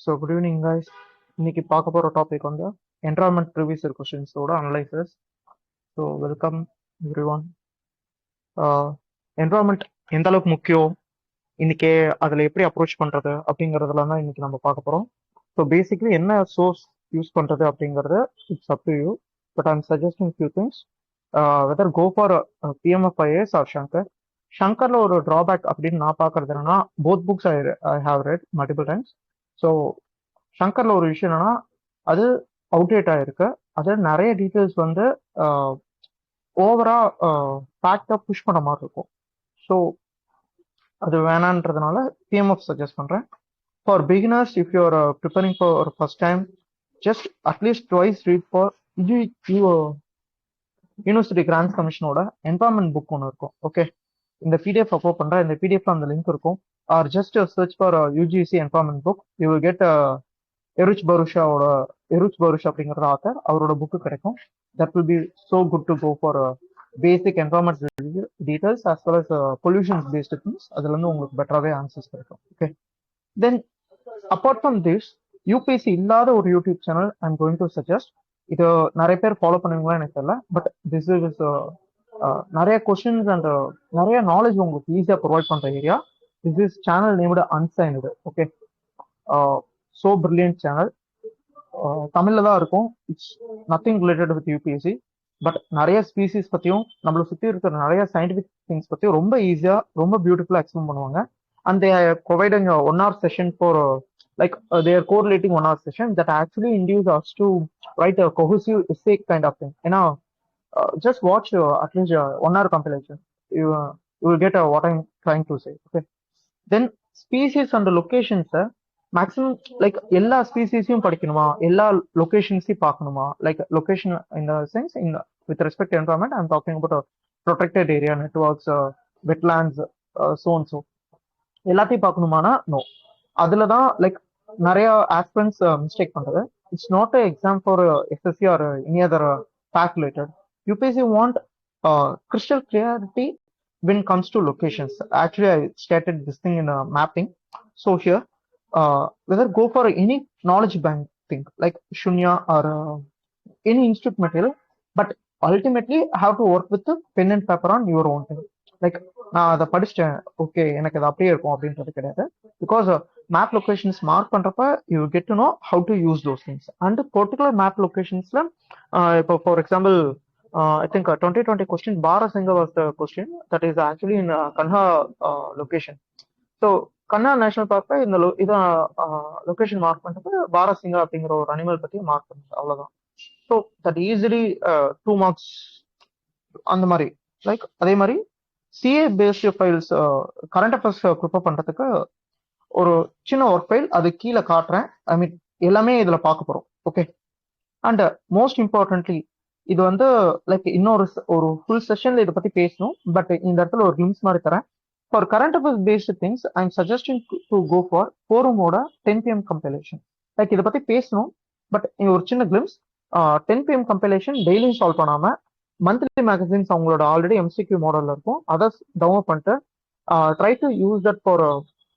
So good evening guys. இன்னைக்கு பார்க்க போகிற டாபிக் வந்து என்வரான்மெண்ட் ப்ரீவியஸ் இயர் கொஸ்டின்ஸோட analysis. So welcome everyone. Environment எந்த அளவுக்கு முக்கியம், இன்னைக்கு அதில் எப்படி அப்ரோச் பண்ணுறது அப்படிங்கிறதுல தான் இன்னைக்கு நம்ம பார்க்க போகிறோம். ஸோ பேசிக்லி என்ன சோர்ஸ் யூஸ் பண்ணுறது அப்படிங்கிறது it's up to you, but I'm suggesting few things. Whether go for PMFIAS or Shankar. ஷங்கர்ல ஒரு ட்ராபேக் அப்படின்னு நான் பார்க்கறது என்னன்னா, both books I have read multiple times. So ஷங்கர்ல ஒரு விஷயம் என்னன்னா, அது அவுடேட் ஆயிருக்கு. அது நிறைய டீட்டெயில்ஸ் வந்து ஓவரா ஃபேக்டா புஷ் பண்ண மாதிரி இருக்கும். ஸோ அது வேணான்றதுனால PMF சஜஸ்ட் பண்றேன். For beginners, if you are preparing for first time, just at least twice read for university grants கமிஷனோட என்வரான்மெண்ட் புக் ஒன்று இருக்கும். ஓகே, இந்த PDF அப்லோட் பண்றேன். இந்த PDFல அந்த லிங்க் இருக்கும். Or just search for UGC environment book, you will get Erach Bharucha அப்படிங்கிற author, அவரோட புக்கு கிடைக்கும். That will be so good to go for basic environment details as well as pollution based things. அதுல இருந்து உங்களுக்கு பெட்டராகவே ஆன்சர்ஸ் கிடைக்கும். Okay, then apart from this, UPSC இல்லாத ஒரு YouTube channel I am going to suggest. இது நிறைய பேர் ஃபாலோ பண்ணுவீங்களா எனக்கு தெரியல, பட் திஸ் இஸ் நிறைய கொஸ்டின்ஸ் அண்ட் நிறைய நாலேஜ் உங்களுக்கு ஈஸியாக ப்ரொவைட் பண்ற area. This is channel named unsigned. Okay, so brilliant channel. தமிழ்ல தான் இருக்கும். It's nothing related with UPSC, but நிறைய ஸ்பீசிஸ் பத்தியும் நம்மளை சுற்றி இருக்கிற நிறைய சயின்டிபிக் திங்ஸ் பத்தியும் ரொம்ப ஈஸியா ரொம்ப பியூட்டிஃபுல்லா எக்ஸ்பிளைன் பண்ணுவாங்க. And they are providing 1 hour session for like they are correlating 1 hour session that actually induce us to write a cohesive essay kind of thing. You know, just watch at least 1 hour compilation. You will get what I'm trying to say. Okay, then species and locations, maximum like எல்லா ஸ்பீசிஸையும் படிக்கணுமா, எல்லா லொகேஷன்ஸையும் பார்க்கணுமா, like location in the sense in with respect environment I am talking about protected area, networks, wetlands, so எல்லாத்தையும் பார்க்கணுமானா no. அதுல தான் like நிறைய aspirants mistake பண்றது. It's not a exam for SSC or any other calculated. UPSC want crystal clarity when comes to locations. Actually I stated this thing in mapping. So here whether go for any knowledge bank thing like Shunya or any institute material, but ultimately have to work with the pen and paper on your own thing. Like நான் அதை படிச்சிட்டேன், okay எனக்கு அது அப்படியே இருக்கும் அப்படின்றது கிடையாது. Because map locations mark பண்றப்ப you get to know how to use those things. And particular map லொகேஷன்ஸ்ல இப்போ for example I think 2020 question Barasinga was the question that is actually in Kanha location. So Kanha national பார்க்ல இந்த இதான் location mark பண்ணிட்டு பாரசிங்கா அப்படிங்கிற ஒரு animal பத்தி mark பண்ணுது, அவ்வளவுதான். ஸோ தட் ஈஸிலி 2 marks அந்த மாதிரி. லைக் அதே மாதிரி CA based files current affairs prepare பண்றதுக்கு ஒரு சின்ன ஒர்க் ஃபைல் அது கீழே காட்டுறேன். ஐ மீன் எல்லாமே இதுல பார்க்க போறோம். ஓகே, அண்ட் மோஸ்ட் இம்பார்ட்டன்ட்லி இது வந்து லைக் இன்னொரு ஒரு ஃபுல் செஷன்ல இதை பத்தி பேசணும், பட் இந்த இடத்துல ஒரு கிளிம்ஸ் மாதிரி தரேன். For current affairs based things, I'm suggesting to go for forum ஓட 10 PM compilation. லைக் இதை பத்தி பேசணும், பட் ஒரு சின்ன கிளிம்ஸ். 10 PM compilation டெய்லியும் சால்வ் பண்ணாம மந்த்லி மேகசின்ஸ் அவங்களோட ஆல்ரெடி MCQ மாடல்ல இருக்கும், அதை டவுன்லோட் பண்ணிட்டு try to use that for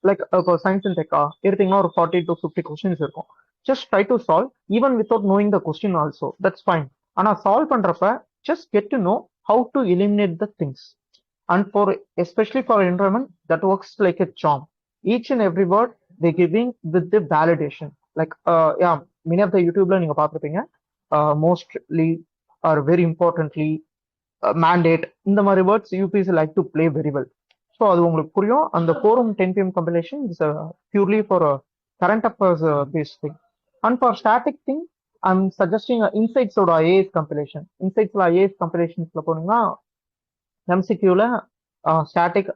like இப்போ சயின்ஸ் அண்ட் டெக்கா எடுத்தீங்கன்னா ஒரு 40 to 50 கொஸ்டின்ஸ் இருக்கும். Just try to solve even without knowing the question also, that's fine. ஆனா சால்வ் பண்றப்ப just get to know how to eliminate the things. And for especially for environment, that works like a charm. Each and every word they giving with the validation. Like yeah, many of the YouTuber நீங்க பார்த்திருப்பீங்க, mostly or very importantly mandate இந்த மாதிரி words UPSC like to play very well. So அது உங்களுக்கு புரியும். அந்த forum 10 PM compilation is purely for current affairs based thing. And for static thing I'm suggesting insights ஓட IAS compilation. Insights IAS compilationsல போனீங்கன்னா MCQல static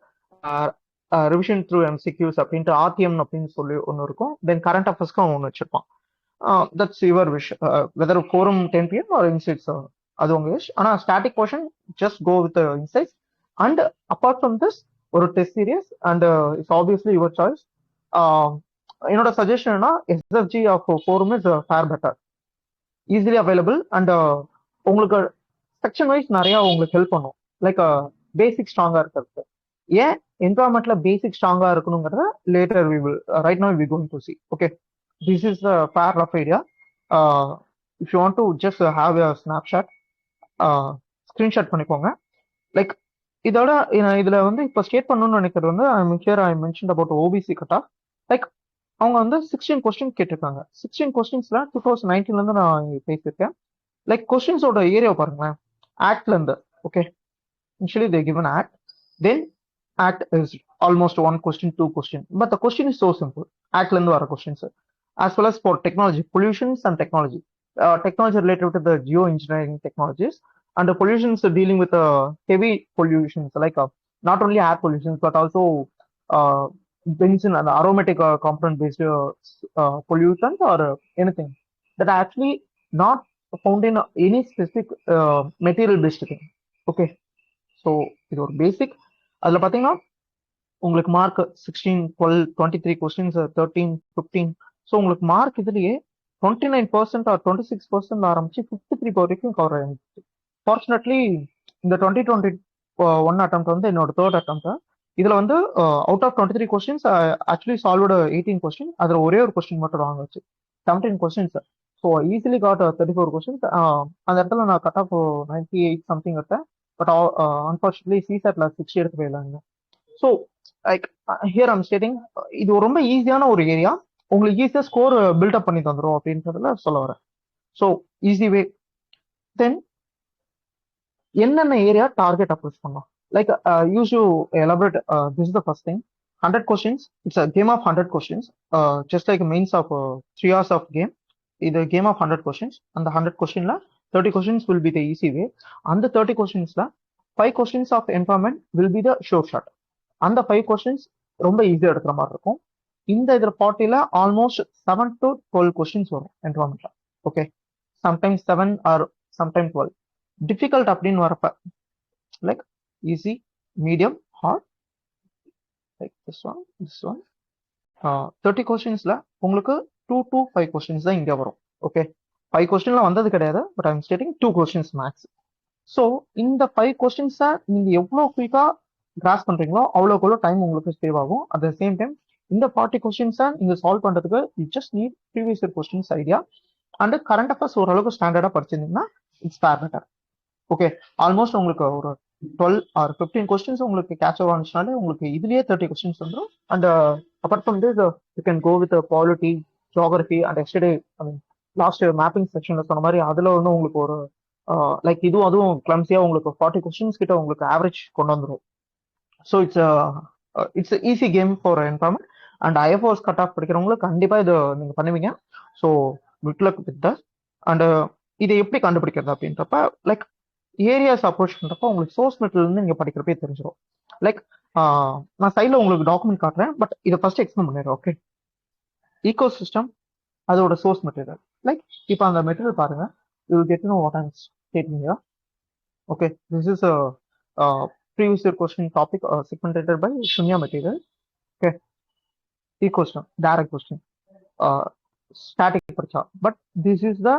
revision through MCQs அப்படின்ட்டு RTM அப்படின்னு சொல்லி ஒன்று இருக்கும். தென் கரண்ட் அஃபேர்ஸ்க்கு அவன் ஒன்று வச்சிருப்பான். That's your wish, whether forum 10 PM or insights, அது உங்க விஷ். ஆனால் static portion just go with insights. And apart from this ஒரு test series and it's obviously your choice. என்னோட சஜஷன்னா SFG of forum is far better, easily available. And உங்களுக்கு section wise நிறைய உங்களுக்கு help பண்ணும். லைக் பேசிக் ஸ்ட்ராங்கா இருக்கிறது. ஏன் என்வரான்மெண்ட்ல பேசிக் ஸ்ட்ராங்கா இருக்கணுங்கிறத later we will right now we going to see. Okay, This is the fair rough idea. If you want to just have a snapshot, screenshot பண்ணிக்கோங்க. லைக் இதோட இதுல வந்து இப்போ ஸ்டேட் பண்ணணும்னு நினைக்கிறது வந்து ஐ mention about OBC cut off. Like அவங்க வந்து 16 கொஸ்டின் கேட்டிருக்காங்க. 16 கொஸ்டின்ஸ்ல 2019ல இருந்து நான் இங்க பேசியிருக்கேன். லைக் கொஸ்டின்ஸோட ஏரியா பாருங்களேன். ஆக்ட்ல இருந்து okay, initially they give an act, then act is almost one question, two question, but the question is so simple. Act la irundhu vara questions, as well as for technology, pollutions and technology, technology related to the geoengineering technologies, and the pollutions dealing with heavy pollutions like not only air pollutions but also uh, benzene and aromatic component based pollutions or anything that are actually not found in any specific material based thing. Okay, so இது ஒரு பேசிக். அதில் பார்த்தீங்கன்னா உங்களுக்கு mark 16, 12, 23 questions, 13, 15. So உங்களுக்கு mark இதுலேயே 29% R 26% ஆரம்பிச்சு 53 வரைக்கும் cover ஆயிருந்துச்சு. Fortunately இந்த 2021 அட்டம் வந்து என்னோட தேர்ட் அட்டம். இதில் வந்து out of 23 questions actually solved 18 question. அதில் ஒரே ஒரு கொஸ்டின் மட்டும் வாங்க வச்சு 17 questions. So easily got 34 questions. அந்த இடத்துல நான் கட் ஆஃப் 98 சம்திங் எடுத்தேன். But unfortunately CSATல 60 எடுத்து போயிடலாங்க. So like here I'm stating இது ரொம்ப ஈஸியான ஒரு ஏரியா, உங்களுக்கு ஈஸியாக ஸ்கோர் பில்டப் பண்ணி தந்துடும் அப்படின்றதுல சொல்ல வரேன். So easy way. தென் என்னென்ன ஏரியா டார்கெட் அப்ரோச் பண்ணலாம்? Like use to elaborate this is the first thing. 100 questions, it's a game of 100 questions, just like mains of 3 hours of game. இது game of 100 questions. அந்த 100 கொஸ்டின்ல 30 questions will be the easy way. அந்த 30 questionsல 5 questions of environment will be the sure shot. அந்த 5 questions ரொம்ப ஈஸியா எடுக்கிற மாதிரி இருக்கும். இந்த இதுல 40ல ஆல்மோஸ்ட் 7 to 12 questions வரும் environmentல. Okay, sometimes 7 or sometime 12. Difficult அப்படின்னு வரப்ப like easy, medium, hard, like this one 30 கொஸ்டின்ஸ்ல உங்களுக்கு 2 to 5 கொஸ்டின்ஸ் தான் இங்க வரும். ஓகே, 5 கொஸ்டின்ல வந்தது கிடையாது, but I'm stating 2 questions max. So இந்த 5 கொஸ்டின்ஸை நீங்க எவ்வளோ குயிக்கா கிராஸ் பண்றீங்களோ அவ்வளோக்கு எவ்வளோ டைம் உங்களுக்கு சேவ் ஆகும். அட் த சேம் டைம் இந்த 40 கொஸ்டின்ஸை நீங்க சால்வ் பண்றதுக்கு you just need previous year questions idea and current affairs ஓரளவுக்கு ஸ்டாண்டர்டா படிச்சிருந்தீங்கன்னா it's fair better. Okay, almost உங்களுக்கு ஒரு 12 ஆர் 15 கொஸ்டின்ஸ் உங்களுக்கு கேட்ச் ஓவர் ஆனிச்சுனாலே உங்களுக்கு இதுலயே 30 கொஸ்டின்ஸ் வந்துடும். And apart from this you can go with polity, geography and yesterday I mean last mapping செக்ஷன்ல சொன்ன மாதிரி அதுல வந்து உங்களுக்கு ஒரு லைக் அதுவும் கிளம்ஸியா உங்களுக்கு 40 கொஸ்டின்ஸ் கிட்ட உங்களுக்கு ஆவரேஜ் கொண்டு வந்துடும். So it's easy game for environment. And IFoS cut off படிக்கிறவங்களுக்கு கண்டிப்பா இது நீங்க பண்ணுவீங்க. So good luck with that. And இதை எப்படி கண்டுபிடிக்கிறது அப்படின்றப்ப லைக் ஏரியாஸ் அப்ரோச் பண்றப்ப உங்களுக்கு சோர்ஸ் மெட்டீரியல் இருந்து நீங்க படிக்கிறப்பே தெரிஞ்சிடும். லைக் நான் சைட்ல உங்களுக்கு டாக்குமெண்ட் காட்டுறேன், பட் இதை ஃபர்ஸ்ட் எக்ஸ்பிளைன் பண்ணிடுறேன். ஓகே, ஈகோ சிஸ்டம் அதோட சோர்ஸ் மெட்டீரியல். லைக் இப்போ அந்த மெட்டீரியல் பாருங்க, you will get to know what I'm stating here. Okay, this is a previous year question topic segmented by Shunya material. Okay, equation, direct question, static parcha. But this is the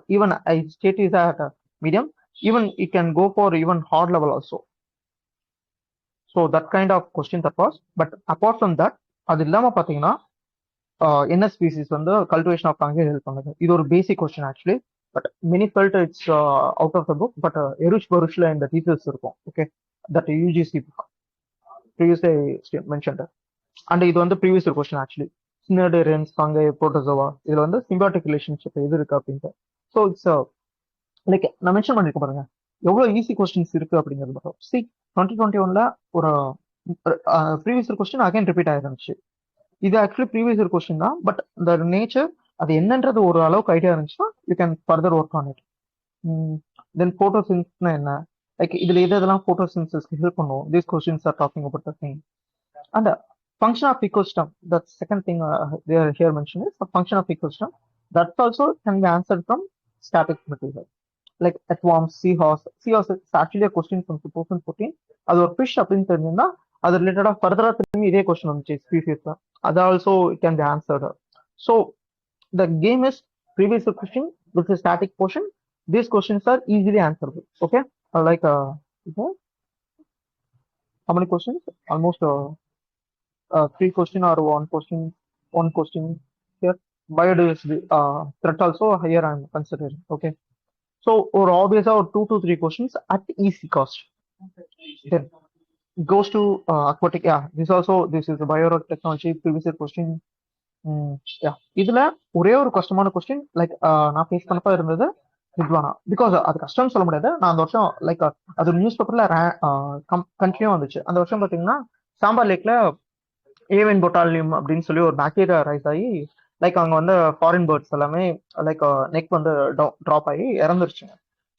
even I state is at medium. Even it can go for even hard level also. So that kind of question that was. But apart from that, அது இல்லாம பாத்தீங்கன்னா என்ன species வந்து cultivation of fungi help பண்ணுது. இது ஒரு basic question actually, but many felt it's out of the book. But Erach பருஷ்ல இந்த டீச்சர்ஸ் இருக்கும். Okay, that UGC book previously mentioned. And இது வந்து ப்ரீவியஸ் ஒரு question actually. Cnidarians, fungi, protozoa, இதுல வந்து சிம்பியாட்டிக் ரிலேஷன்ஷிப் எது இருக்கு அப்படின்ட்டு. ஸோ இட்ஸ் லைக் நான் மென்ஷன் பண்ணிருக்க பாருங்க எவ்வளவு ஈஸி கொஸ்டின்ஸ் இருக்கு அப்படிங்கிறது மட்டும். 2021ல ஒரு ப்ரீவியஸ் கொஸ்டின் அகைன் ரிப்பீட் ஆயிருந்துச்சு. இது ஆக்சுவலி ப்ரீவியஸ் இயர் கொஸ்டின் தான், பட் இந்த நேச்சர் அது என்னன்றது ஒரு அளவுக்கு ஐடியா இருந்துச்சுன்னா you can further work on it. Then போட்டோசின்ஸ்னா என்ன, லைக் இதுல இதெல்லாம் போட்டோசின்சஸ்க்கு ஹெல்ப் பண்ணுவோம். These questions are talking about the thing. And function of ecosystem, that second thing they are here mentioned is the function of ecosystem. That also can be answered from static material. Like earthworms, seahorse is actually a question from 2014. அது ஒரு fish அப்படின்னு தெரிஞ்சுன்னா அது ரிலேட்டடா ஃபர்தரா திரும்பி இதே question வந்துச்சு ஸ்பீஷிஸ்ல. அது also it can be answered. So the game is previous question with static portion. These questions are easily answerable. Okay, like how many questions? Almost 3 question or one question here. biodiversity threat also here I'm considering. Okay, so or obviously or 2 to 3 questions at easy cost. Then goes to aquatic. Yeah, this is a biotechnology previous year question. யா இதுல ஒரே ஒரு கஷ்டமான question like நான் face பண்ணப்ப இருந்தது வித்வானா because அது கஷ்டம்னு சொல்ல முடியாது. நான் அந்த வருஷம் லைக் அது நியூஸ் பேப்பர்ல கண்டினியூ வந்துச்சு. அந்த வருஷம் பாத்தீங்கன்னா சாம்பார் லேக்ல ஏவன் பொட்டாலியம் அப்படின்னு சொல்லி ஒரு பாக்டீரியா ரைஸ் ஆகி லைக் அங்க வந்து ஃபாரின் பேர்ட்ஸ் எல்லாமே லைக் நெக் வந்து ட்ராப் ஆகி இறந்துருச்சுங்க.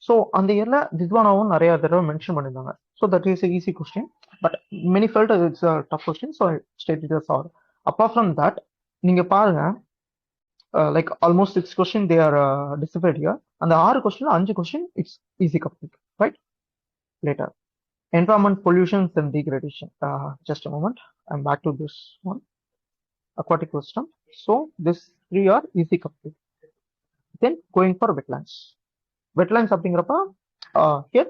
ஸோ அந்த இயர்ல வித்வானாவும் நிறைய தடவை மென்ஷன் பண்ணியிருந்தாங்க. So that is easy question but many felt it's tough question. So state it or apart from that நீங்க பாருங்க like almost 6 question they are decided here. அந்த 6 question 5 question it's easy complete right later. Environment pollution and degradation. Just a moment. I'm back to this one. Aquatic wisdom. So this 3 are easy complete. Then going for wetlands. Wetlands அப்படிங்கிறப்ப here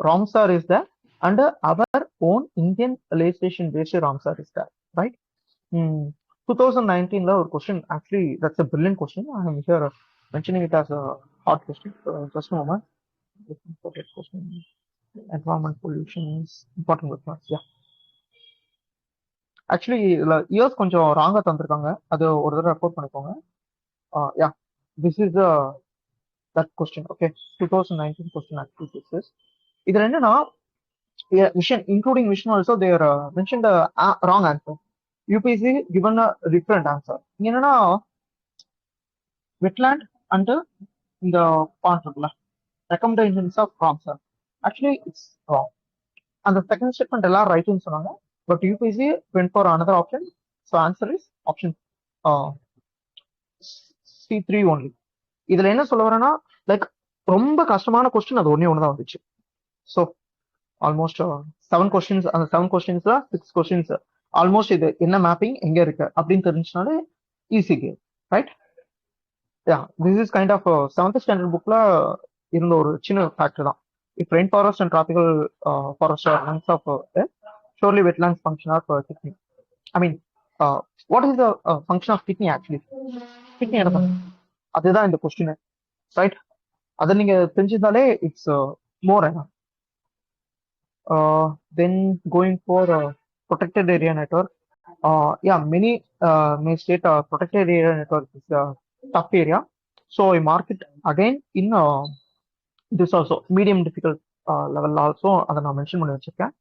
Ramsar is there and our own Indian legislation based Ramsar is there, right? 2019 ஒரு question, actually that's a brilliant question. I am here mentioning it as a hard question. Just a moment. Question. Environment pollution is important wetlands. Yeah. Actually இதுல years கொஞ்சம் ராங்கா தந்திருக்காங்க, அது ஒரு தடவை record பண்ணிக்கோங்க. Yeah this is that question. Okay, 2019 question actually this is. இதுல என்னன்னா vision including vision also there mention the wrong answer. UPSC given a different answer. என்னன்னா வெட்லேண்ட் அண்ட் இந்த பாயிண்ட் இருக்குல்ல recommendations of wrong sir. Actually it's wrong. அந்த second statement எல்லாம் ரைட்னு சொன்னாங்க. But UPSC went for another option. So answer is option C3 only. இதுல என்ன சொல்ல வரேன்னா லைக் ரொம்ப கஷ்டமான கொஸ்டின் அது ஒண்ணே ஒண்ணுதான் வந்துச்சு. ஸோ ஆல்மோஸ்ட் 7 கொஸ்டின்ஸ், அந்த 7 கொஸ்டின்ஸ்ல 6 கொஸ்டின்ஸ் ஆல்மோஸ்ட் இது என்ன மேப்பிங் எங்க இருக்கு அப்படின்னு தெரிஞ்சுனாலே easy game right. Ya this is kind of 7th standard புக்ல இருந்த ஒரு சின்ன ஃபேக்டர் தான். If rain forest and tropical forest are lungs of surely wetlands function of kidney. I mean, what is the function of kidney actually? Kidney என்ன அதுதான் இந்த question right. அதை நீங்க தெரிஞ்சிருந்தாலே இட்ஸ் மோர் என்ன. Then going for protected area network. Yeah, many may state protected area network is a tough area. So I mark it again in this also medium difficult level also. அதை நான் mention பண்ணி வச்சிருக்கேன்.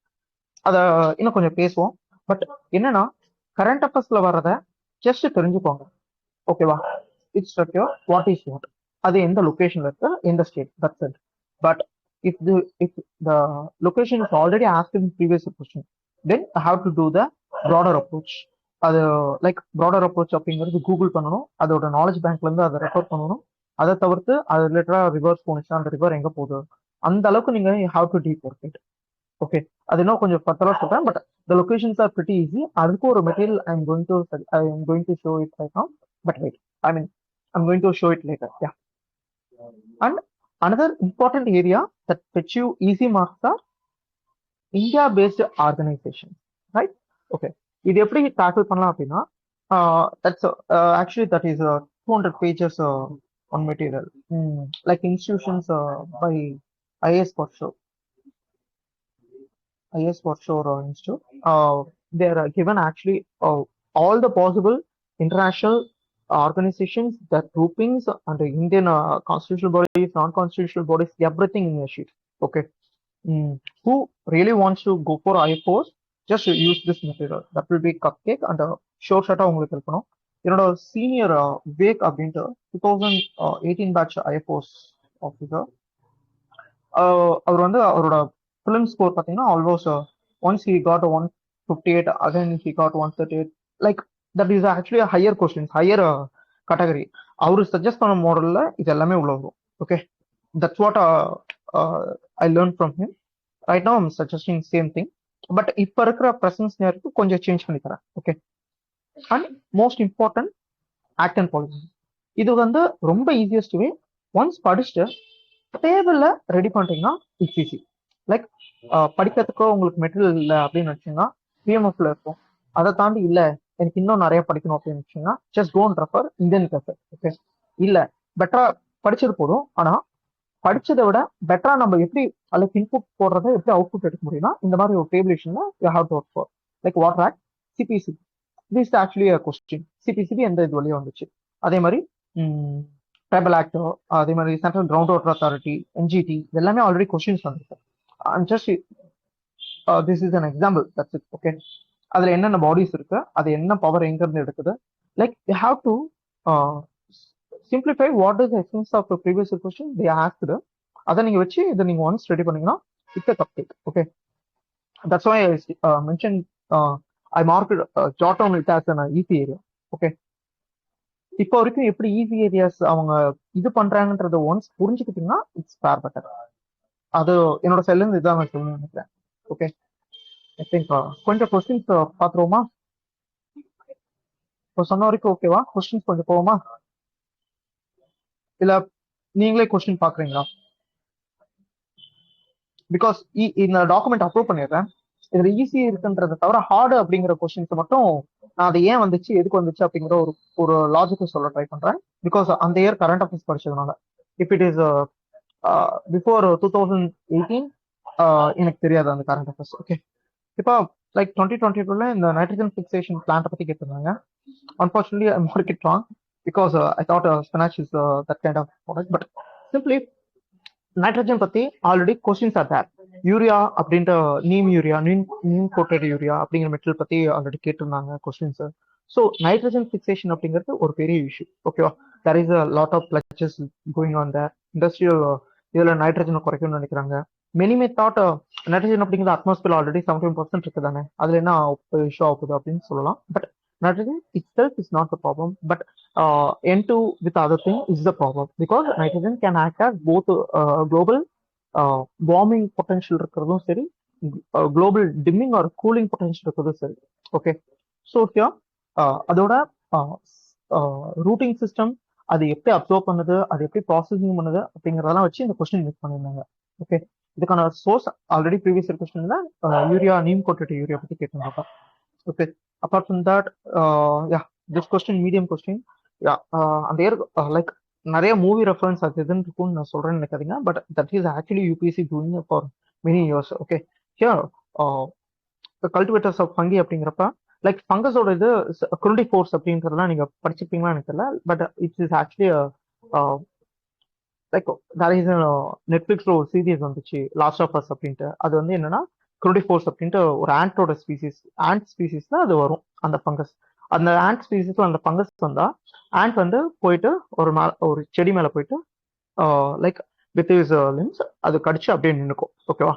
அதை இன்னும் கொஞ்சம் பேசுவோம். But என்னன்னா current அஃபேர்ஸ்ல வர்றத ஜஸ்ட் தெரிஞ்சுக்கோங்க, ஓகேவா? It's okay what is what, அது எந்த லொகேஷன்ல இருக்கு, எந்த state, that's it. But if the location is already asked in previous question then I have to do the broader approach. அது லைக் ப்ராடர் அப்ரோச் அப்படிங்கிறது கூகுள் பண்ணணும், அதோட நாலேஜ் பேங்க்ல இருந்து அதை ரெஃபர் பண்ணணும். அதை தவிர்த்து அது ரிலேட்டடா ரிவர்ஸ் போனுச்சுன்னா அந்த ரிவர் எங்க போகுது, அந்த அளவுக்கு நீங்க have to deep work it. Okay, அது இன்னும் கொஞ்சம் ஃபர்தரா சொல்றேன். But the locations are pretty easy. அதுக்கு ஒரு material I am going to show it right now. But wait, I mean I am going to show it later. Yeah. And another important area that fetch you easy marks are India based organizations, right? Okay, இது எப்படி tackle பண்ணலாம் அப்படின்னா that's actually that is 200 pages on material, like institutions by IAS for sure. IAS for sure institute. They are given actually all the possible international organizations, their groupings, and the Indian constitutional bodies, non-constitutional bodies, everything in your sheet. Okay. Who really wants to go for IFOs, just use this material. That will be cupcake and short shot உங்களுக்கு இருக்கணும். என்னோட senior Vivek அப்படின்ட்டு 2018 batch ஐஎஃப்ஓஸ் officer, அவர் வந்து அவரோட film score பார்த்தீங்கன்னா almost once he got 158, again he got 138. like that is actually a higher questions, higher category. அவரு suggest பண்ண மாடல்ல இது எல்லாமே உள்ள வரும். Okay, that's what I learned from him. Right now I'm suggesting same thing, but இப்ப இருக்கிற presence நேரத்துக்கு கொஞ்சம் சேஞ்ச் பண்ணி தரேன். Okay, and most important act and policy. இது வந்து ரொம்ப ஈஸியஸ்ட் வே. ஒன்ஸ் படிச்சுட்டு டேபிள்ல ரெடி பண்ணிட்டீங்கன்னா இட்ஸ் ஈஸி. லைக் படிக்கிறதுக்கோ உங்களுக்கு மெட்டீரியல் இல்லை அப்படின்னு வச்சீங்கன்னா பிஎம்எஃப்ல இருக்கும். அதை தாண்டி இல்லை எனக்கு இன்னும் நிறைய படிக்கணும் அப்படின்னு நினைச்சீங்கன்னா just don't refer Indian paper. Okay, இல்ல பெட்டரா படிச்சது போதும், ஆனா படிச்சதை விட பெட்டரா நம்ம எப்படி அதுக்கு இன்புட் போடுறத எப்படி அவுட்புட் எடுக்க முடியும்னா இந்த மாதிரி ஒரு டேபிளேஷன்ல you have to work for like water act, CPC. This actually question CPCB எந்த இது வழியா வந்துச்சு. அதே மாதிரி ட்ரைபல் ஆக்ட், அதே மாதிரி central ground water authority, NGT, எல்லாமே ஆல்ரெடி கொஸ்டின்ஸ் வந்திருக்கு. Just this is an example, that's it. Okay, அதுல என்னென்ன பாடிஸ் இருக்கு, அது என்ன பவர் எங்க இருந்து எடுக்குது, like you have to simplify what is essence of previous question they asked. அதை நீங்க வச்சு இதை நீங்க ஒன்ஸ் ரெடி பண்ணீங்கன்னா it's a cup. Okay, that's why I mention I mark jot down it as an easy area. Okay, இப்போ வரைக்கும் எப்படி easy areas அவங்க இது பண்றாங்கன்றத ஒன்ஸ் புரிஞ்சுக்கிட்டீங்கன்னா இட்ஸ் ஃபேர் பெட்டர். அது என்னோட சைட்ல இருந்து இதான் நான் சொல்லணும்னு நினைக்கிறேன். ஓகே, ஐ திங்க் கொஞ்சம் கொஸ்டின்ஸ் பாத்துருவோமா? இப்போ சொன்ன வரைக்கும் ஓகேவா? கொஸ்டின்ஸ் கொஞ்சம் போவோமா, இல்ல நீங்களே கொஸ்டின் பாக்குறீங்களா? பிகாஸ் இந்த டாக்குமெண்ட் அப்லோட் பண்ணிடுறேன். இதுல ஈஸி இருக்குன்றத தவிர ஹார்டு அப்படிங்கிற கொஸ்டின்ஸ் மட்டும் நான் அது ஏன் வந்துச்சு எதுக்கு வந்துச்சு அப்படிங்கிற ஒரு ஒரு லாஜிக்கை சொல்ல ட்ரை பண்றேன். பிகாஸ் அந்த இயர் கரண்ட் அஃபேர்ஸ் படிச்சதுனால. இப் இட் இஸ் பிஃபோர் 2018 எனக்கு தெரியாது அந்த கரண்ட் அஃபேர்ஸ். ஓகே, இப்போ லைக் 2022ல இந்த நைட்ரஜன் ஃபிக்சேஷன் பிளான்ட் பத்தி கேட்டிருந்தாங்க. Unfortunately I mark it wrong because I thought spinach is that kind of product. But simply nitrogen பத்தி already questions are there. Urea அப்படின்ற neem urea, neem coated urea அப்படிங்கிற material பத்தி already கேட்டிருந்தாங்க questions. So nitrogen fixation அப்படிங்கிறது ஒரு பெரிய issue. ஓகேவா, there is a lot of bleaches going on there. Industrial இதுல நைட்ரஜனை குறைக்கணும்னு நினைக்கிறாங்க. மெனிமே தாட் நைட்ரஜன் அப்படிங்கிறது அட்மாஸ்பியர் ஆல்ரெடி 17% இருக்கு தானே, அதுல என்ன இஷ்யூ ஆகுது அப்படின்னு சொல்லலாம். But nitrogen itself is not the problem, but N2 with other thing is the problem because nitrogen can act as both global warming potential இருக்கிறதும் சரி, global dimming or cooling potential இருக்கிறதும் சரி. ஓகே, ஸோ ஹியர் அதோட routing system அது எப்படி observe பண்ணுது, அது எப்படி ப்ராசஸிங் பண்ணுது அப்படிங்கிறதெல்லாம் வச்சு இந்த கொஸ்டின் மேக் பண்ணியிருந்தாங்க. ஓகே, இதுக்கான சோர்ஸ் ஆல்ரெடி ப்ரீவியஸ் கொஸ்டின்ல யூரியா, நீம் கோட்டட் யூரியா பத்தி கேட்டிருந்தாங்க. Okay, apart from that, yeah, this question, medium question, yeah, and there, like, நிறைய மூவி ரெஃபரன்ஸ் அது இதுன்னு இருக்கும்னு நான் சொல்றேன்னு நினைக்காதீங்க. But that is actually UPSC doing for many years. Okay, here cultivators of fungi அப்படிங்கிறப்ப லைக் ஃபங்கஸோட இது குருடி ஃபோர்ஸ் அப்படின்றதெல்லாம் நீங்க படிச்சிருப்பீங்களா எனக்கு தெரியல. But it's is actually like வேற இஸ் நெட்ஃபிளிக்ஸ்ல ஒரு சீரீஸ் வந்துச்சு லாஸ்ட் ஆஃப் அஸ் அப்படின்ட்டு. அது வந்து என்னன்னா குரோடிஃபோர்ஸ் அப்படின்ட்டு ஒரு ஆண்டோட ஸ்பீசிஸ், ஆண்ட் ஸ்பீசிஸ்ல அது வரும் அந்த ஃபங்கஸ். அந்த ஆண்ட் ஸ்பீசிஸ்ல அந்த ஃபங்கஸ் வந்தா ஆண்ட் வந்து போயிட்டு ஒரு செடி மேல போயிட்டு லைக் வித் இஸ் லிம்ஸ் அது கடிச்சு அப்படியே நின்னுக்கும். ஓகேவா,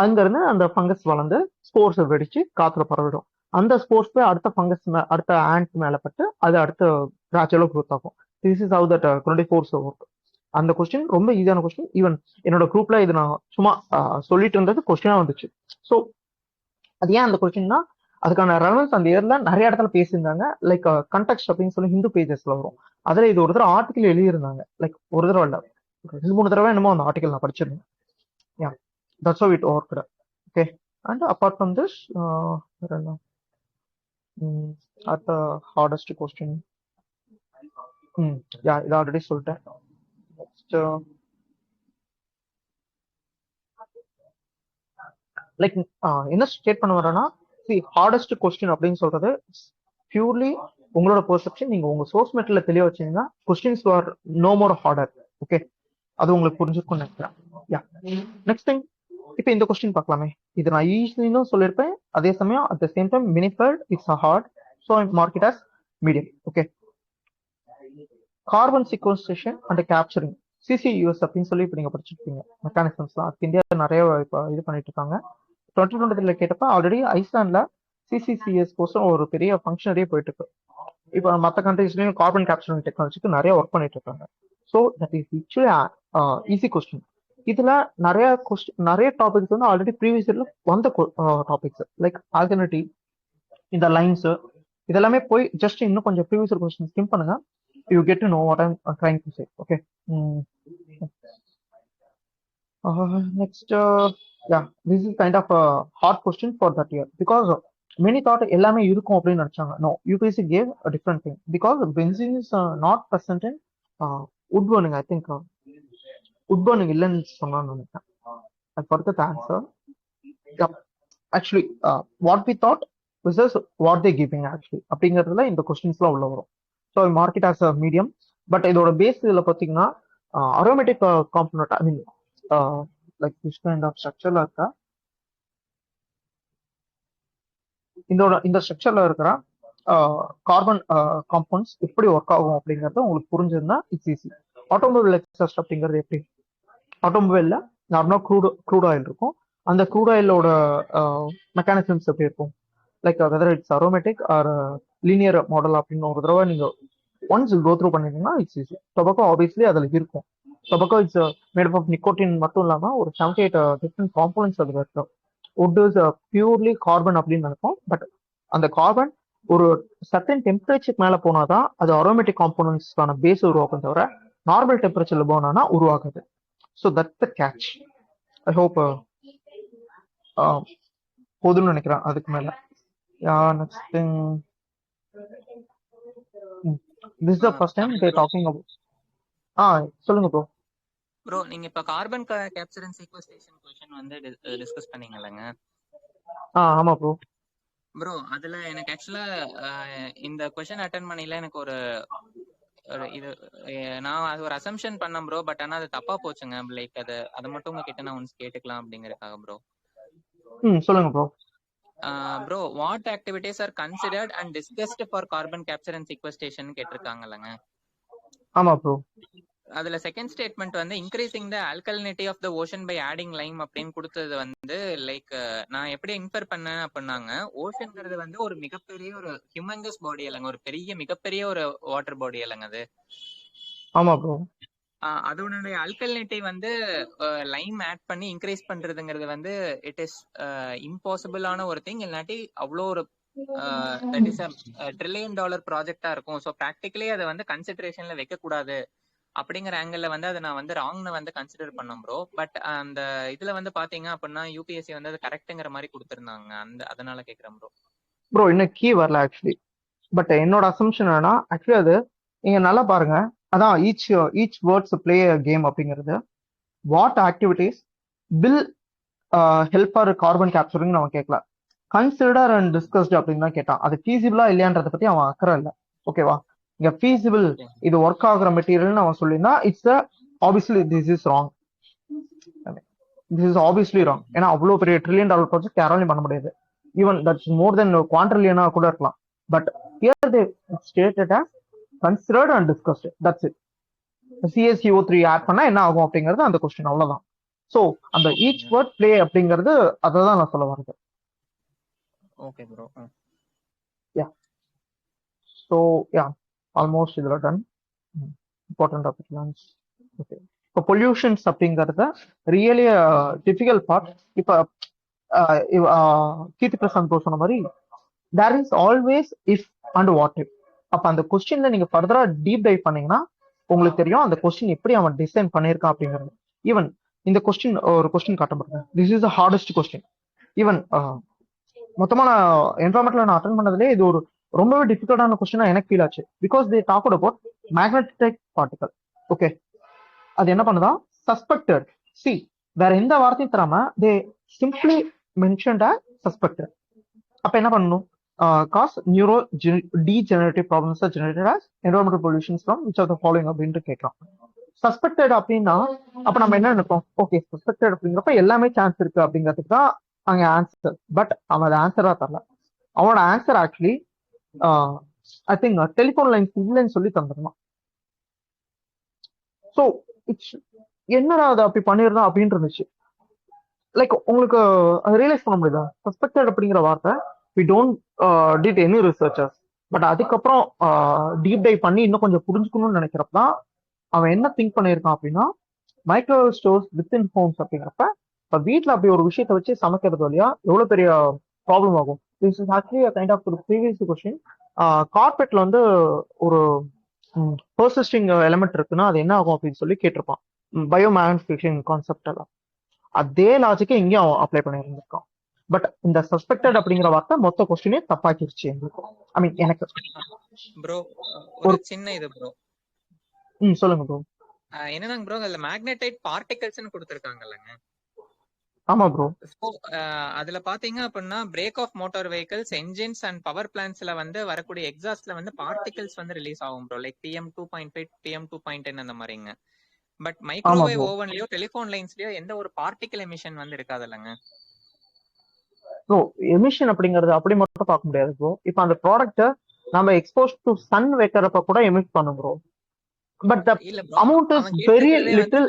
அங்க இருந்து அந்த ஃபங்கஸ் வளர்ந்து ஸ்போர்ஸ் வெடிச்சு காத்துல பரவிடும். அந்த ஸ்போர்ஸ் போய் அடுத்த ஃபங்கஸ் அடுத்த ஆண்ட் மேல பட்டு அது அடுத்த கிராச்சுவலா க்ரோத் ஆகும். திஸ் இஸ் ஹவ் தட் குரோடிஃபோர்ஸ் ஒர்க். அந்த கொஸ்டின் ரொம்ப ஈஸியான கொஸ்டின். ஈவன் என்னோட குரூப்ல இது நான் சும்மா சொல்லிட்டு இருந்தது கொஸ்டினா வந்துச்சு. ஸோ அது ஏன் அந்த கொஸ்டின்னா அதுக்கான ரெலவன்ஸ் அந்த இயர்ல நிறைய இடத்துல பேசியிருந்தாங்க. லைக் கண்டெக்ஸ்ட் அப்படின்னு சொல்லி ஹிந்து பேஜஸ்ல வரும். அதுல இது ஒரு தடவை ஆர்டிகல் எழுதியிருந்தாங்க. லைக் ஒரு தடவை இல்ல, 2-3 தடவை என்னமோ அந்த ஆர்டிகல் நான் படிச்சிருந்தேன். Ya, that's how it worked. Okay, and apart from this at hardest question, ya இது ஆல்ரெடி சொல்லிட்டேன். லைக் என்ன ஸ்டேட் பண்ண வரேன்னா, ஹார்டஸ்ட் கொஸ்டின் அப்படின்னு சொல்றது பியூர்லி உங்களோட பெர்செப்ஷன். நீங்க உங்க சோர்ஸ் மெட்டீரியல தெளிவா வச்சீங்கன்னா questions are no more harder. Okay, அது உங்களுக்கு புரிஞ்சிருக்கும்னு நினைக்கிறேன். யா, நெக்ஸ்ட் திங், இப்போ இந்த கொஸ்டின் பார்க்கலாமே. இது நான் ஈஸினும் சொல்லியிருப்பேன், அதே சமயம் at the same time many felt it's a hard, so mark it as medium. Okay, carbon sequestration and capturing CCUS அப்படின்னு சொல்லி இப்போ நீங்க படிச்சிருப்பீங்க மெக்கானிசம்ஸ்லாம். அதுக்கு இந்தியா நிறைய இப்போ இது பண்ணிட்டு இருக்காங்க. 2023 கேட்டப்ப ஆல்ரெடி ஐஸ்லாண்ட்ல சிசிசிஎஸ் கோசம் ஒரு பெரிய ஃபங்க்ஷனரியே போயிட்டு இருக்கு. இப்போ மற்ற கண்ட்ரீஸ்லயும் கார்பன் கேப்சரிங் டெக்னாலஜிக்கு நிறைய ஒர்க் பண்ணிட்டு இருக்காங்க. So that is actually easy question. இதுல நிறைய டாபிக்ஸ் வந்து ஆல்ரெடி ப்ரீவியஸ் இயர்ல வந்த டாபிக்ஸ் லைக் ஆல்டர்னேட்டிவ், இந்த லைன்ஸ் இதெல்லாமே போய் ஜஸ்ட் இன்னும் கொஞ்சம் ப்ரீவியஸ் இயர் கொஸ்டின் ஸ்கிம் பண்ணுங்க. You get to know what I'm trying to say. Okay. Next, yeah, this is kind of a hard question for that year because many thought எல்லாமே இருக்கும் அப்படின்னு நினைச்சாங்க. No, UPSC gave a different thing because benzene is not present in wood burning. I think wood burning இல்லைன்னு சொன்னான்னு நினைக்கிறேன். ஐ forgot the answer. Yep. Actually, what we thought versus what they giving actually அப்படிங்கிறதுல இந்த கொஸ்டின்ஸ்லாம் உள்ள வரும். So mark it as a medium. But இதோட base இதில் பார்த்தீங்கன்னா aromatic compound, I mean like this kind of ஸ்ட்ரக்சர்ல இருக்கா, இந்த ஸ்ட்ரக்சர்ல இருக்கிற கார்பன் காம்பவுண்ட்ஸ் எப்படி ஒர்க் ஆகும் அப்படிங்கறது உங்களுக்கு புரிஞ்சிருந்தா இட்ஸ் ஈஸி. ஆட்டோமொபைல் எக்ஸாஸ்ட் அப்படிங்கிறது எப்படி, ஆட்டோமொபைல்ல நார்மலா க்ரூட் ஆயில் இருக்கும். அந்த க்ரூட் ஆயிலோட மெக்கானிசம்ஸ் எப்படி இருக்கும், like whether it's aromatic or linear model அப்படின்னு ஒரு தடவை நீங்க ஒன்ஸ் கோ த்ரூ பண்ணிட்டீங்கன்னா இட்ஸ் ஈஸி. டொபாக்கோ ஆப்வியஸ்லி அதில் இருக்கும். Tobacco it's made of nicotine மட்டும் இல்லாமல் ஒரு 78 டிஃப்ரெண்ட் காம்பனன்ட்ஸ் அதில் இருக்கும். வுட் இஸ் பியூர்லி கார்பன் அப்படின்னு நினைப்போம். பட் அந்த கார்பன் ஒரு சர்டன் டெம்பரேச்சருக்கு மேலே போனாதான் அது அரோமேட்டிக் காம்பனன்ட்ஸ்க்கான பேஸ் உருவாக்கும், தவிர நார்மல் டெம்பரேச்சர்ல போனா உருவாகுது. So that's the catch. I hope போதும்னு நினைக்கிறேன். அதுக்கு மேல next thing, this the first time they talking about. சொல்லுங்க ப்ரோ. ப்ரோ நீங்க இப்ப கார்பன் கேப்சர் அண்ட் சீக்வெஸ்ட்ரேஷன் क्वेश्चन வந்து டிஸ்கஸ் பண்ணீங்கலங்க. ஆமா ப்ரோ. ப்ரோ அதுல எனக்கு ஆக்சுவலா இந்த क्वेश्चन அட்டெண்ட் பண்ணல எனக்கு ஒரு இது நான் அது ஒரு அசம்ப்ஷன் பண்ணேன் ப்ரோ. பட் ஆனா அது தப்பா போச்சுங்க. லைக் அது மட்டும் உங்ககிட்ட நான் ஒன்ஸ் கேட்டுக்கலாம் அப்படிங்கறதுக்காக ப்ரோ. சொல்லுங்க bro. Bro what activities are considered and discussed for carbon capture and sequestration கேட்டிருக்காங்கல்லங்க. ஆமா ப்ரோ. அதுல செகண்ட் ஸ்டேட்மெண்ட் வந்து increasing the alkalinity of the ocean by adding lime அப்படின்னு கொடுத்தது வந்து லைக் நான் எப்படி இன்ஃபர் பண்ணேன் அப்படின்னாங்க, ஓஷன்ங்கிறது வந்து ஒரு மிகப்பெரிய ஒரு ஹியூமங்கஸ் பாடி இல்லைங்க, ஒரு பெரிய மிகப்பெரிய ஒரு வாட்டர் பாடி இல்லைங்க அது. ஆமா ப்ரோ. அதோட ஆல்கலினிட்டி வந்து லைம் ஆட் பண்ணி இன்க்ரீஸ் பண்றதுங்கிறது வந்து இட் இஸ் இம்பாசிபிளான ஒரு திங். இல்லாட்டி அவ்வளோ ஒரு தட் இஸ் $1 trillion ப்ராஜெக்டா இருக்கும். ஸோ ப்ராக்டிகலி அதை வந்து கன்சிடரேஷன்ல வைக்க கூடாது அப்படிங்கிற ஆங்கிள் வந்து அதை நான் வந்து ராங்னு வந்து கன்சிடர் பண்ணோம் ப்ரோ. பட் அந்த இதுல வந்து பாத்தீங்க அப்படின்னா யூபிஎஸ்சி வந்து அது கரெக்ட்ங்கிற மாதிரி கொடுத்துருந்தாங்க. அதனால கேக்குறேன் ப்ரோ. ப்ரோ இன்னும் கீ வரல ஆக்சுவலி. பட் என்னோட அசம்ஷன் என்னன்னா, ஆக்சுவலி அது நீங்க நல்லா பாருங்க. அதான் ஈச் வேர்ட்ஸ் பிளே கேம் அப்படிங்கிறது. What activities will help for carbon capturing நம்ம கேட்கல, கன்சிடர் அண்ட் டிஸ்கஸ்ட் அப்படின்னு தான் கேட்டான். அது ஃபீசிபிளா இல்லையான்றதை பத்தி அவன் அக்கறை இல்லை. ஓகேவா? இங்க ஃபீசிபிள், இது ஒர்க் ஆகுற மெட்டீரியல்னு அவன் சொல்லியிருந்தா it's obviously this is wrong. This is obviously wrong. ஏன்னா அவ்வளோ பெரிய $1 trillion ப்ராஜெக்ட் யாராலையும் பண்ண முடியாது. ஈவன் தட்ஸ் மோர் தென் குவான்ட்ரிலியனா கூட இருக்கலாம். But here they stated as considered and discussed. That's it. CaCO3 add பண்ணா என்ன ஆகும் அப்படிங்கிறது அந்த கொஸ்டின், அவ்வளவுதான். சோ அந்த ஈச் வேர்ட் பிளே அப்படிங்கிறது அதை தான் நான் சொல்ல வரது. Okay bro. Ya so ya almost இதில் done. Important of launch. Okay, இப்போ பொல்யூஷன்ஸ் அப்படிங்கிறத ரியலி டிஃபிகல்ட் பார்ட். இப்போ கீர்த்தி பிரசாந்த் ப்ரோ சொன்ன மாதிரி there is always if and what if. அப்போ அந்த கொஸ்டின்ல நீங்க ஃபர்தரா டீப் டைவ் பண்ணீங்கன்னா உங்களுக்கு தெரியும் அந்த கொஸ்டின் எப்படி அவன் டிசைன் பண்ணியிருக்கான் அப்படிங்கிறது. ஈவன் இந்த கொஸ்டின் ஒரு கொஸ்டின் காட்டப்படுது, this is the hardest question. Even மொத்தமா நான் என்வரான்மெண்ட்ல நான் அட்டன் பண்ணதுலேயே இது ஒரு ரொம்பவே டிஃபிகல்ட்டான கொஸ்டினா எனக்கு ஃபீல் ஆச்சு. Because they talk about magnetic particle. Okay, அது என்ன பண்ணுதா, சஸ்பெக்டட். சி வேற எந்த வார்த்தையும் தராம they simply mentioned a suspected. அப்ப என்ன பண்ணணும், cause neurodegenerative problems are generated as environmental pollutions from which of the following அப்படின்ட்டு கேட்கலாம். சஸ்பெக்டட் அப்படின்னா அப்ப நம்ம என்ன நினைப்போம், ஓகே சஸ்பெக்டட் அப்படிங்கிறப்ப எல்லாமே சான்ஸ் இருக்கு அப்படிங்கிறதுக்கு தான் அங்க ஆன்சர். பட் அவன் அதை ஆன்சரா தரல. அவனோட answer actually I think telephone lines இல்லைன்னு சொல்லி தந்துடலாம். ஸோ இட்ஸ் என்னடா அது அப்படி பண்ணிருந்தா அப்படின்னு இருந்துச்சு. லைக் உங்களுக்கு அது ரியலைஸ் பண்ண முடியுதா, சஸ்பெக்டட் அப்படிங்கிற வார்த்தை we don't did any researchers. But அதுக்கப்புறம் டீப் டைவ் பண்ணி இன்னும் கொஞ்சம் புரிஞ்சுக்கணும்னு நினைக்கிறப்ப தான் அவன் என்ன திங்க் பண்ணியிருக்கான் அப்படின்னா, மைக்ரோ ஸ்டோர்ஸ் வித்தின் ஹோம்ஸ் அப்படிங்கிறப்ப இப்போ வீட்டில் அப்படி ஒரு விஷயத்தை வச்சு சமைக்கிறது வழியா எவ்வளோ பெரிய ப்ராப்ளம் ஆகும். This is actually kind of ஒரு ப்ரீவியஸ் கொஸ்டின். கார்பெட்ல வந்து ஒரு பர்சிஸ்டிங் எலிமெண்ட் இருக்குன்னா அது என்ன ஆகும் அப்படின்னு சொல்லி கேட்டிருப்பான். பயோ மேக்னிஃபிகேஷன் கான்செப்ட் எல்லாம் அதே லாஜிக்கை இங்கேயும் அப்ளை பண்ணியிருந்திருக்கான். பட் இந்த சஸ்பெக்டட் அப்படிங்கிற வார்த்தை மொத்த கொஸ்டினே தப்பாக்கிருச்சு எங்களுக்கு. ஐ மீன் எனக்கு. ப்ரோ ஒரு சின்ன இது ப்ரோ. சொல்லுங்க ப்ரோ. என்னதாங்க ப்ரோ அதுல மேக்னடைட் பார்ட்டிகல்ஸ்னு கொடுத்திருக்காங்கல்லங்க. ஆமா ப்ரோ. அதுல பாத்தீங்க அப்படின்னா brake of motor vehicles engines and power பிளான்ட்ஸ்ல வந்து வரக்கூடிய எக்ஸாஸ்ட்ல வந்து பார்ட்டிகல்ஸ் வந்து ரிலீஸ் ஆகும் ப்ரோ, லைக் PM2.5 PM2.10 அந்த மாதிரிங்க. பட் மைக்ரோவேவ் ஓவன்லயோ டெலிபோன் லைன்ஸ்லயோ எந்த ஒரு பார்ட்டிகல் எமிஷன் வந்து இருக்காதுல்லங்க ப்ரோ. எமிஷன் அப்படிங்கறது அப்படி மட்டும் பார்க்க முடியாது ப்ரோ. இப்போ அந்த ப்ராடக்ட்டை நம்ம எக்ஸ்போஸ் டு சன் வைக்கிறப்ப கூட எமிட் பண்ணும் ப்ரோ. But the amount is very little.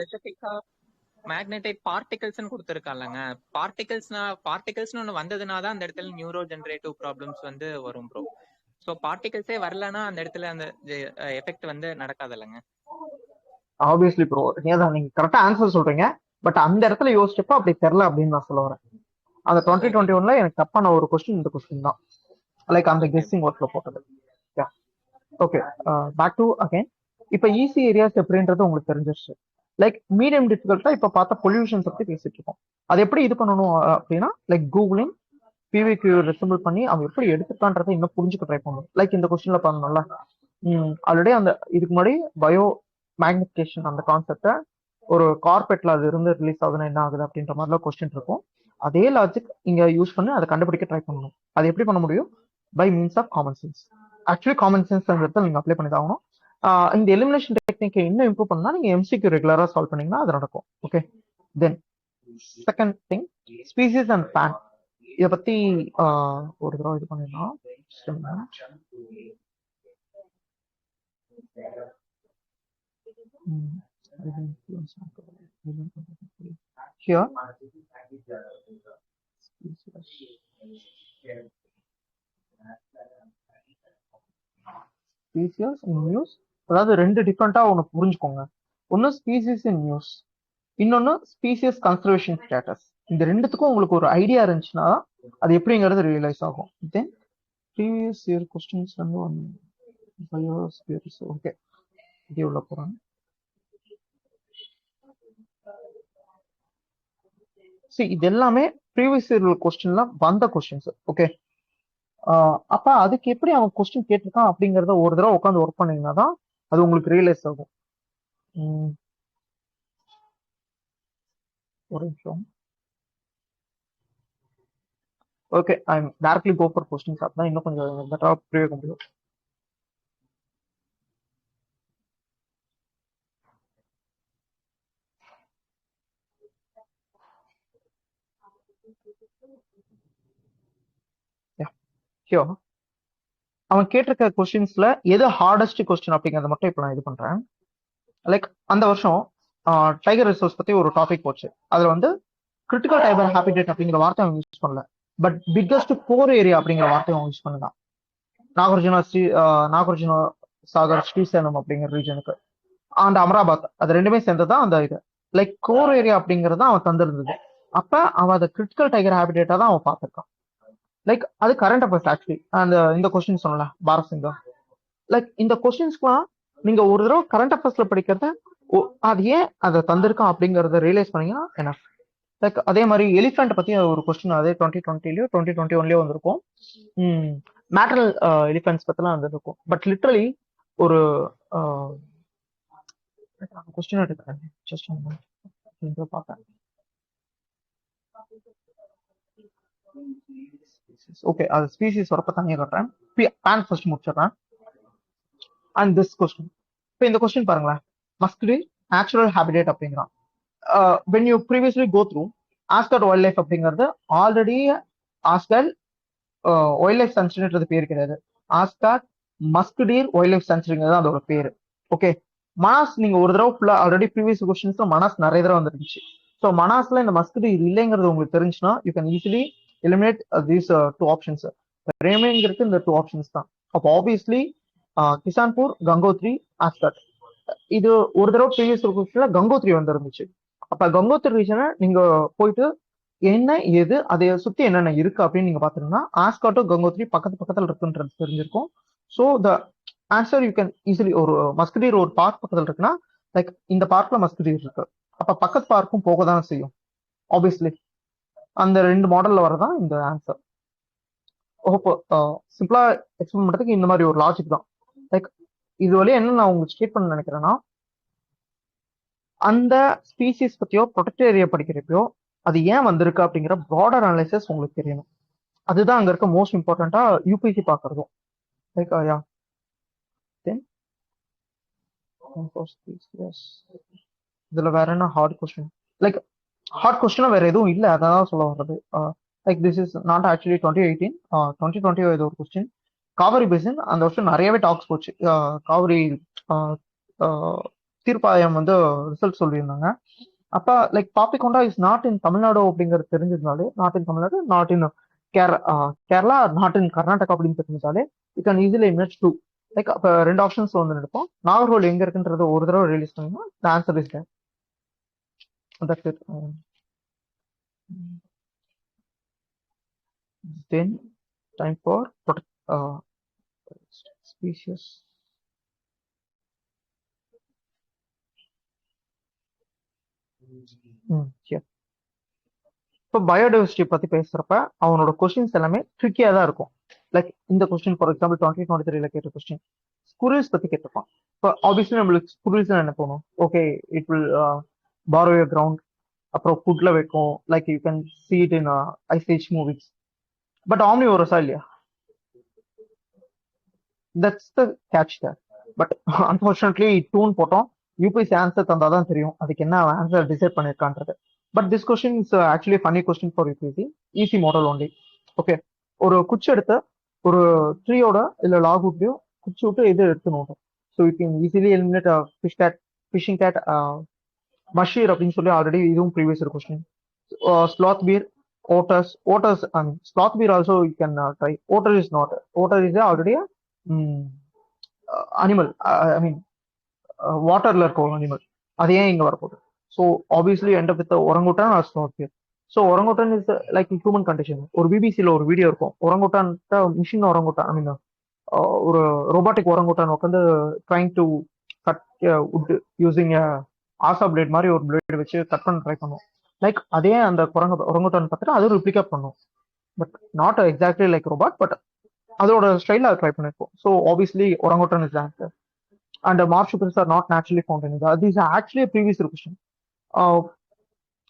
Magnetite பார்ட்டிகல்ஸ்னு கொடுத்திருக்காங்க. பார்ட்டிகல்ஸ்னு ஒன்னு வந்ததுனா தான் அந்த இடத்துல நியூரோ ஜெனரேட்டிவ் ப்ராப்ளம்ஸ் வந்து வரும் ப்ரோ. சோ பார்ட்டிகல்ஸே வரலனா அந்த இடத்துல அந்த எஃபெக்ட் வந்து நடக்காதுல்லங்க. ஆப்வியஸ்லி ப்ரோ, நீங்க கரெக்டா ஆன்சர் சொல்றீங்க. பட் அந்த இடத்துல யோசிச்சப்ப அப்படி தெரியல அப்படின்னு நான் சொல்ல வரேன். அந்த 2021ல எனக்கு தப்பான ஒரு கொஸ்டின் இந்த கொஸ்டின் தான், லைக் அந்த கெஸ்ஸிங் ஒர்க்ல போட்டது. Okay, back to again. இப்ப ஈஸி ஏரியாஸ் எப்படின்றது உங்களுக்கு தெரிஞ்சிருச்சு. லைக் மீடியம் டிஃபிகல்ட்டா இப்ப பார்த்தா பொல்யூஷன் பத்தி பேசிட்டு இருக்கோம். அது எப்படி இது பண்ணணும் அப்படின்னா, லைக் கூகுளிங் பிவிக்யூ ரெசிபிள் பண்ணி அவங்க எப்படி எடுத்துக்கான்றதை இன்னும் புரிஞ்சுக்க ட்ரை பண்ணணும். லைக் இந்த கொஸ்டின்ல பண்ணணும்ல, ஆல்ரெடி அந்த இதுக்கு முன்னாடி பயோ மேக்னிஃபிகேஷன் அந்த கான்செப்டை ஒரு கார்பெட்ல அது இருந்து ரிலீஸ் ஆகுதுன்னா என்ன ஆகுது அப்படின்ற மாதிரிலாம் கொஸ்டின் இருக்கும். அதே லாஜிக் இங்க யூஸ் பண்ணி அதை கண்டுபிடிக்க ட்ரை பண்ணணும். அது எப்படி பண்ண முடியும்? By means of common sense. Actually common sense நீங்க அப்ளை பண்ணி தான் ஆகணும். இந்த எலிமினேஷன் டெக்னிக்கை இன்னும் இம்ப்ரூவ் பண்ணா நீங்க எம்சிக்யூ ரெகுலரா சால்வ் பண்ணீங்கன்னா அது நடக்கும். Okay, then second thing, species and ban. இதை பத்தி ஒரு தடவை இது பண்ணிடலாம். Here, ஸ்பீசிஸ் இன் நியூஸ், அதாவது ரெண்டு டிஃப்ரெண்டா ஒன்று புரிஞ்சுக்கோங்க. ஒன்று ஸ்பீசிஸ் இன் நியூஸ், இன்னொன்று ஸ்பீசிஸ் கன்சர்வேஷன் ஸ்டேட்டஸ். இந்த ரெண்டுத்துக்கும் உங்களுக்கு ஒரு ஐடியா இருந்துச்சுன்னா அது எப்படிங்கிறது ரியலைஸ் ஆகும். தென் ப்ரீவியஸ் இயர் கொஸ்டின்ஸ் வந்து ஓகே, இது உள்ள போறாங்க. இது எல்லாமே ப்ரீவியஸ் இயர் கொஸ்டின்ல வந்த கொஸ்டின்ஸ். ஓகே, அப்ப அதுக்கு எப்படி அவன் கொஸ்டின் கேட்டிருக்கான் அப்படிங்கறத ஒரு தடவை உட்காந்து ஒர்க் பண்ணீங்கன்னா தான் அது உங்களுக்கு ரியலைஸ் ஆகும். ஒரு நிமிஷம். Okay, I am directly go for questions. அப்பதான் இன்னும் கொஞ்சம் பெட்டரா புரிய முடியும். அவன் கேட்டிருக்க கொஸ்டின்ஸ்ல எது ஹார்டஸ்ட் கொஸ்டின் அப்படிங்கறத மட்டும் இப்ப நான் இது பண்றேன். லைக் அந்த வருஷம் டைகர் ரிசோர்ஸ் பத்தி ஒரு டாபிக் போச்சு. அதுல வந்து கிரிட்டிக்கல் டைகர் ஹாபிடேட் அப்படிங்கிற வார்த்தை அவங்க யூஸ் பண்ணல, பட் பிக்கஸ்ட் கோர் ஏரியா அப்படிங்கிற வார்த்தையை அவங்க யூஸ் பண்ணலாம். நாகார்ஜுனா சாகர் ஸ்ரீசேலம் அப்படிங்கிற ரீஜனுக்கு அண்ட் அமராபாத், அது ரெண்டுமே சேர்ந்ததான் அந்த இது. லைக் கோர் ஏரியா அப்படிங்கறது அவன் தந்திருந்தது. அப்ப அவன் அதை கிரிட்டிக்கல் டைகர் ஹாபிடேட்டா தான் அவன் பார்த்திருக்கான். லைக் அது கரண்ட் அஃபேர்ஸ். ஆக்சுவலி இந்த கொஸ்டின் சொன்னல பாரத் சிங்கம், லைக் இந்த கொஸ்டின்ஸ்க்குலாம் நீங்க ஒரு தடவை கரண்ட் அஃபேர்ஸ்ல படிக்கிறத அது ஏன் அதை தந்திருக்கான் அப்படிங்கறத ரியலைஸ் பண்ணீங்கன்னா என்ன. லைக் அதே மாதிரி எலிஃபென்ட் பத்தி ஒரு கொஸ்டின் அதே 2020லயோ 2021லயோ வந்திருக்கும். மேட்டரல் எலிஃபென்ட்ஸ் பத்திலாம் வந்திருக்கும். பட் லிட்டரலி ஒரு கொஸ்டின் எடுக்கிறேன், ஜஸ்ட் பார்த்தேன். ஓகே, அது ஸ்பீசிஸ் வரப்ப தனியாக கட்டுறேன். பேன் ஃபர்ஸ்ட் முடிச்சிடுறேன். அண்ட் திஸ் கொஸ்டின், இப்போ இந்த கொஸ்டின் பாருங்களேன். மஸ்கிலி நேச்சுரல் ஹாபிடேட் அப்படிங்கிறான். When you previously go through asked wild life அப்படிங்கிறது ஆல்ரெடி ஆஸ்கட் வைல்ட் லைஃப் சென்ச்சுரின்றது பேர் கிடையாது. ஆஸ்காட் மஸ்கிடீர் வைல்ட் லைஃப் சென்ச்சுரிங்கிறது அதோட பேரு. ஓகே, மனாஸ் நீங்க ஒரு தடவை ஃபுல்லா ஆல்ரெடி ப்ரீவியஸ் கொஸ்டின்ஸ்ல மனாஸ் நிறைய தடவை வந்துருந்துச்சு. ஸோ மனாஸ்ல இந்த மஸ்கிடீர் இல்லைங்கிறது உங்களுக்கு தெரிஞ்சுன்னா you can easily eliminate these two options. Remaining இந்த டூ ஆப்ஷன்ஸ் தான். அப்போ ஆப்வியஸ்லி கிசான்பூர், கங்கோத்ரி, ஆஸ்காட். இது ஒரு தடவை ப்ரீவியஸ் கொஸ்டின்ல கங்கோத்ரி வந்துருந்துச்சு. அப்ப கங்கோத்ரி ரீஜனை நீங்க போயிட்டு என்ன ஏது அதை சுத்தி என்னென்ன இருக்கு அப்படின்னு நீங்க பாத்தீங்கன்னா ஆஸ்காட்டும் கங்கோத்ரி பக்கத்துல இருக்குன்றது தெரிஞ்சிருக்கும். So the answer you can easily, ஒரு மஸ்கிடீர் ஒரு பார்க் பக்கத்துல இருக்குன்னா லைக் இந்த பார்க்ல மஸ்கிடீர் இருக்கு, அப்ப பக்கத்து பார்க்கும் போக தான் செய்யும் ஆப்வியஸ்லி. அந்த 2 மாடல்ல வரதான் இந்த ஆன்சர். ஹோப் சிம்பிளா எக்ஸ்பிளைன் பண்றதுக்கு இந்த மாதிரி ஒரு லாஜிக் தான். லைக் இது வழியா என்ன நான் உங்களுக்கு ஸ்டேட் பண்ண நினைக்கிறேன்னா, அந்த ஸ்பீசிஸ் பத்தியோ ப்ரொடெக்ட் ஏரியா படிக்கிறப்போ அது ஏன் வந்திருக்கு அப்படிங்கிற ப்ராடர் அனாலிசிஸ் உங்களுக்கு தெரியணும். அதுதான் அங்க இருக்க மோஸ்ட் இம்பார்ட்டண்டா யூபிசி பாக்குறதும். லைக் யா தென் இதுல வேற என்ன ஹார்ட் கொஸ்டின்? லைக் ஹார்ட் கொஸ்டினா வேற எதுவும் இல்ல, அதான் சொல்ல வர்றது. Like this is not actually 2018, 2020 இது ஒரு கொஸ்டின். காவிரி பேசின் அந்த வருஷம் நிறையவே டாக்ஸ் போச்சு. காவிரி தீர்ப்பாயம் வந்து ரிசல்ட் சொல்லியிருந்தாங்க. அப்ப like Papikonda is not in Tamil Nadu அப்படிங்கிறது தெரிஞ்சிருந்தாலே, not in Tamil Nadu, not in Kerala, not in Karnataka அப்படின்னு தெரிஞ்சாலே you can easily image do. Like அப்ப 2 ஆப்ஷன்ஸ் வந்து எடுப்போம். நாகர்கோவில் எங்க இருக்குன்றது ஒரு தடவை ரிலீஸ் பண்ணீங்கன்னா the answer is there. That's it. Then time for species. Here. இப்போ பயோடைவர்சிட்டி பத்தி பேசுறப்ப அவனோட கொஸ்டின்ஸ் எல்லாமே ட்ரிக்கியா தான் இருக்கும். லைக் இந்த கொஸ்டின் ஃபார் எக்ஸாம்பிள் 2023 கேட்ட கொஸ்டின் ஸ்குரில்ஸ் பத்தி கேட்டிருப்பான். இப்போ ஆப்வியஸ்லி நம்மளுக்கு ஸ்குரில்ஸ் என்ன போகணும், okay it will burrow your ground, அப்புறம் ஃபுட்ல வைக்கும், like you can see it in ice movies. But ஆம்னிவோரஸா இல்லையா? That's the catch there. But unfortunately டூன் போட்டோம், யூபிஎஸ்சி ஆன்சர் தந்தாதான் தெரியும் அதுக்கு என்ன ஆன்சர் டிசைட் பண்ணிருக்கான்றது. But this question is actually funny question for UPSC, easy model only. Okay, ஒரு குச்சி எடுத்து ஒரு ட்ரீயோட இல்ல லாகுட்லயோ குச்சி விட்டு இது எடுத்து நோட்டும். So you can easily eliminate fishing cat, mahseer அப்படின்னு சொல்லி ஆல்ரெடி இதுவும் ப்ரீவியஸ் ஒரு question. Sloth bear, otters, and sloth beer also you can try. Otter is not. Otter is already a animal. I mean, waterல இருக்க ஒரு அனிமல். அது ஏன் இங்க வரப்போகுது? So obviously end up with orangutan or sloth bear. So orangutan is like human condition. ஒரு பிபிசியில் ஒரு வீடியோ இருக்கும், orangutan machine orangutan, I mean ஒரு ரோபாட்டிக் orangutan உட்காந்து trying to cut wood using a saw blade மாதிரி ஒரு பிளேட் வச்சு cut பண்ண ட்ரை பண்ணும். லைக் அதே அந்த orangutan பார்த்துட்டு அது ரிப்ளிகேட் பண்ணும். But not exactly like robot, but அதோட ஸ்டைல ட்ரை பண்ணிருக்கோம். So obviously orangutan is answer. And marsupials are not naturally found in India. This is actually a previous question.